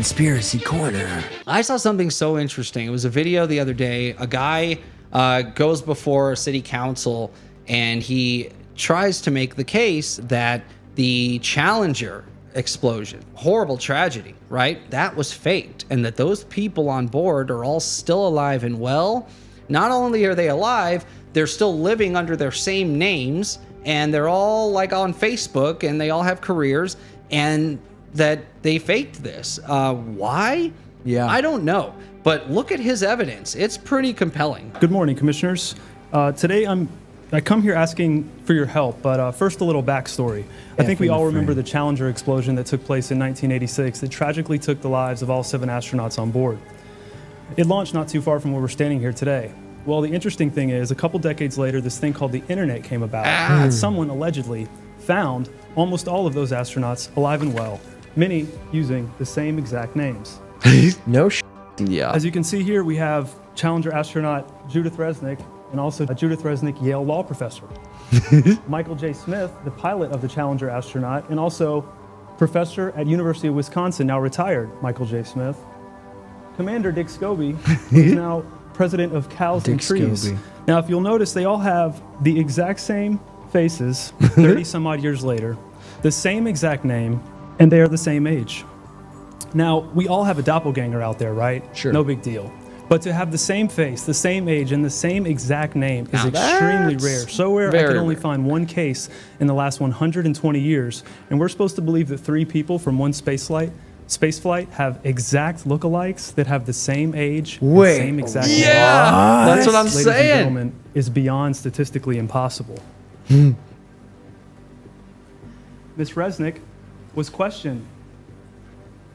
Conspiracy Corner. I saw something so interesting. It was a video the other day. A guy goes before city council and he tries to make the case that the Challenger explosion, horrible tragedy, right? That was faked, and that those people on board are all still alive and well. Not only are they alive, they're still living under their same names, and they're all like on Facebook, and they all have careers, and that they faked this. Why? Yeah. I don't know, but look at his evidence. It's pretty compelling. Good morning, commissioners. Today I come here asking for your help, but first a little backstory. I think we all remember the Challenger explosion that took place in 1986 that tragically took the lives of all 7 astronauts on board. It launched not too far from where we're standing here today. Well, the interesting thing is, a couple decades later, this thing called the internet came about, and someone allegedly found almost all of those astronauts alive and well, many using the same exact names. No Yeah. As you can see here, we have Challenger astronaut Judith Resnick, and also a Judith Resnick Yale law professor. Michael J. Smith, the pilot of the Challenger astronaut, and also professor at University of Wisconsin, now retired Michael J. Smith. Commander Dick Scobie, who's now president of Cows and Trees. Scobie. Now, if you'll notice, they all have the exact same faces 30 some odd years later, the same exact name, and they are the same age. Now, we all have a doppelganger out there, right? Sure. No big deal. But to have the same face, the same age, and the same exact name is extremely rare. So rare, I could only find one case in the last 120 years. And we're supposed to believe that 3 people from one space flight have exact lookalikes that have the same age, and same exact name. Yeah, that's what I'm Ladies saying. and gentlemen, is beyond statistically impossible. Miss Resnick was questioned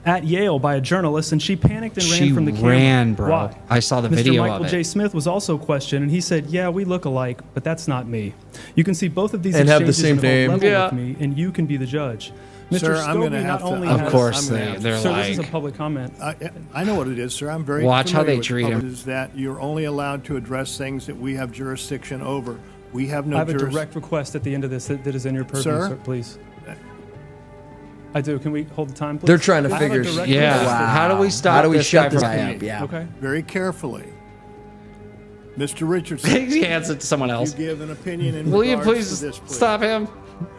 at Yale by a journalist, and she panicked and ran from the camera. She ran, bro. Why? I saw the Mr. video Michael of J. it. Smith was also questioned, and he said, "Yeah, we look alike, but that's not me." You can see both of these And have the exchanges same in a name. level Yeah. with me, and you can be the judge. Mr. Sir, Scobie I'm going to not have to. only Of has- course, I'm gonna have to- they're Sir, this is a like, public comment. I know what it is, sir. I'm very Watch how familiar they with treat him. public- Is that you're only allowed to address things that we have jurisdiction over. We have no I have a jurisdiction. direct request at the end of this that is in your purview, Sir? sir, please. I do. Can we hold the time, please? They're trying to I have a figure- direct yeah. request. How do we stop How do we this shut guy this from guy up? Yeah. Okay. Very carefully. Mr. Richardson, He hands it to someone you else. give an opinion in Will you regards please to this, please. stop him?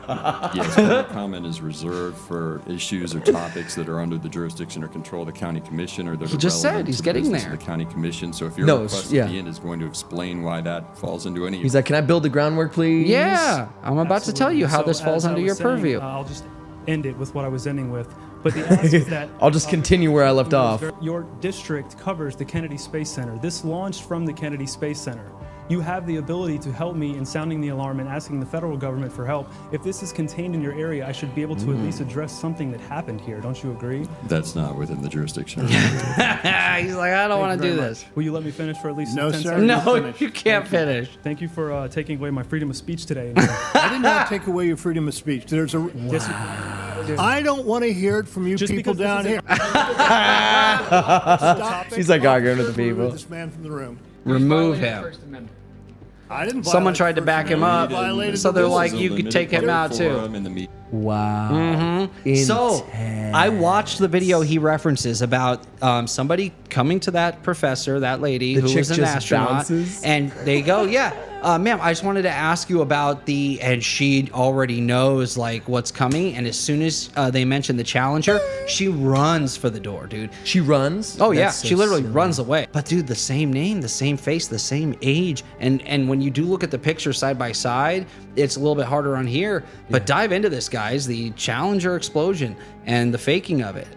Yes, public comment is reserved for issues or topics that are under the jurisdiction or control of the county commission or that He are just said relevant he's to the getting business there. of the county commission. So if your No, request yeah. at the end is going to explain why that falls into any He's like, can I build the groundwork, please? Yeah, I'm about to tell you how So, this falls as I under was your saying, purview. I'll just end it with what I was ending with. But the ask is that I'll just continue where I left off. Your district covers the Kennedy Space Center. This launched from the Kennedy Space Center. You have the ability to help me in sounding the alarm and asking the federal government for help. If this is contained in your area, I should be able to at least address something that happened here. Don't you agree? that's not within the jurisdiction. He's like, I don't want to do this. Will you let me finish for at least No, 10 sir. seconds? No, Finish. you can't finish. Thank you for taking away my freedom of speech today. I did not take away your freedom of speech. There's a. Yes, I don't want to hear it from you Just people because this down is here. Stop He's like arguing with the Remove people. This man from the room. Remove him. I didn't. Someone violate tried to First back him Amendment. up, You violated so the they're rules. like, you could take him out too. Wow. So I watched the video he references about somebody coming to that professor, that lady The who chick was an just astronaut, bounces? and they go, "Yeah, ma'am, I just wanted to ask you about the," and she already knows like what's coming, and as soon as they mention the Challenger, she runs for the door, dude. She runs? Oh yeah, That's so she literally silly. runs away. But dude, the same name, the same face, the same age, and when you do look at the picture side by side, it's a little bit harder on here. But dive into this, guys. The Challenger explosion and the faking of it.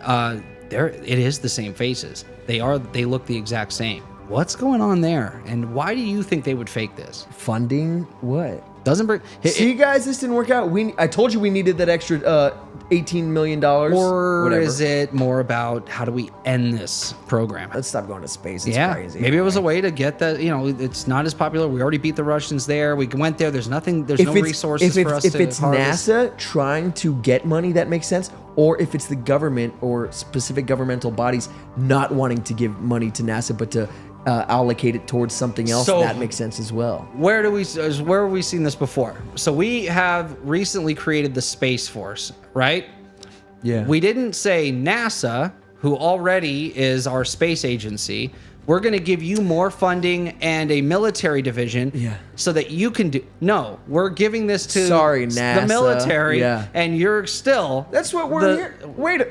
It is the same faces. They look the exact same. What's going on there? And why do you think they would fake this? Funding? What? Doesn't bring See, guys, this didn't work out. I told you we needed that extra $18 million. or Whatever. is it more about how do we end this program? Let's stop going to space. It's Yeah, crazy. maybe it was a way to get that. You know, it's not as popular. We already beat the Russians there. We went there. There's nothing. There's no resources for us if to it's harvest. NASA trying to get money, that makes sense. Or if it's the government or specific governmental bodies not wanting to give money to NASA, but to allocate it towards something else, So- that makes sense as well. Where have we seen this before? So we have recently created the Space Force, right? Yeah. We didn't say NASA. who already is our space agency, we're going to give you more funding and a military division so that you can do. No, we're giving this to NASA. the military, and you're still. That's what we're here. Wait.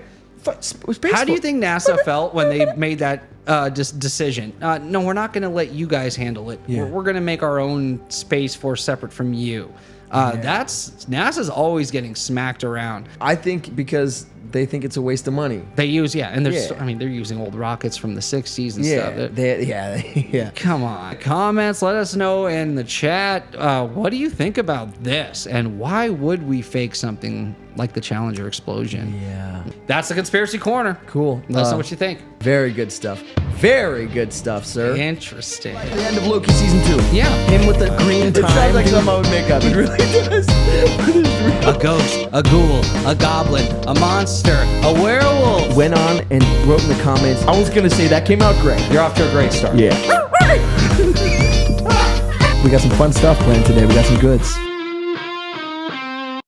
How do you think NASA felt when they made that decision? No, we're not going to let you guys handle it. Yeah. We're going to make our own space force separate from you. NASA's always getting smacked around. I think because they think it's a waste of money. They use and they're using old rockets from the 60s and stuff. Come on, comments. Let us know in the chat. What do you think about this, and why would we fake something like the Challenger explosion? Yeah, that's the Conspiracy Corner. Cool. Let us know what you think. Very good stuff. Very good stuff, sir. Interesting. Like the end of Loki season 2. Yeah. Him with the green time. It sounds like something I would make up. It really does. A ghost, a ghoul, a goblin, a monster, a werewolf. Went on and wrote in the comments. I was gonna say that came out great. You're off to a great start. Yeah. We got some fun stuff planned today. We got some goods.